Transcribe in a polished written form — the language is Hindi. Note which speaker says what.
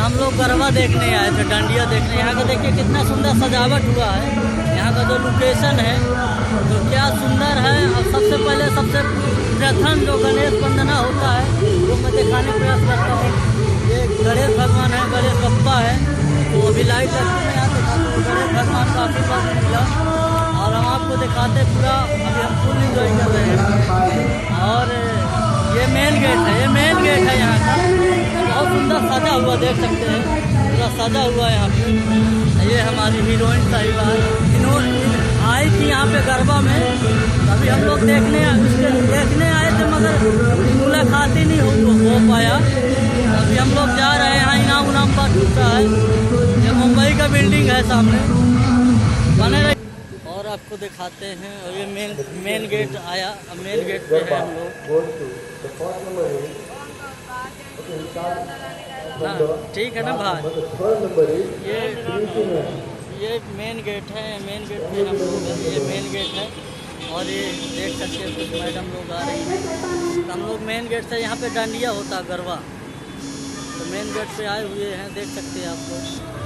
Speaker 1: हम लोग गरबा देखने आए थे, डांडिया देखने। यहाँ का देखिए कितना सुंदर सजावट हुआ है। यहाँ का जो लोकेशन है तो क्या सुंदर है। और सबसे पहले सबसे प्रथम जो गणेश वंदना होता है वो मैं दिखाने प्रयास करता हूँ। ये गणेश भगवान है, गणेश बप्पा है। तो अभी लाइट लगती है यहाँ दिखाते हैं गणेश भगवान का आशीर्वाद मिला। और हम आपको दिखाते पूरा, अभी हम फुल इंजॉय कर रहे हैं। और ये मेन गेट है, ये मेन गेट है यहाँ का। बहुत सुंदर सजा हुआ, देख सकते हैं पूरा सजा हुआ है यहाँ पे। ये हमारी हीरोइन साहिबा इन्होंने आई थी यहाँ पे गरबा में। अभी हम लोग देखने आए थे मगर मुलाकात ही नहीं हो पाया। अभी हम लोग जा रहे हैं, यहाँ इनाम उनाम का टूटा है। ये मुंबई का बिल्डिंग है सामने, बने रहे। और आपको दिखाते हैं। और ये मेन गेट आया। अब मेन गेट पे है हम लोग। हाँ ठीक है ना भाई। ये मेन गेट है, मेन गेट पे हम लोग हैं। ये मेन गेट है। और ये देख सकते हैं कुछ मैडम लोग आ रही हैं। हम लोग मेन गेट से, यहाँ पे डांडिया होता है गरबा, तो मेन गेट पे आए हुए हैं, देख सकते हैं आप लोग।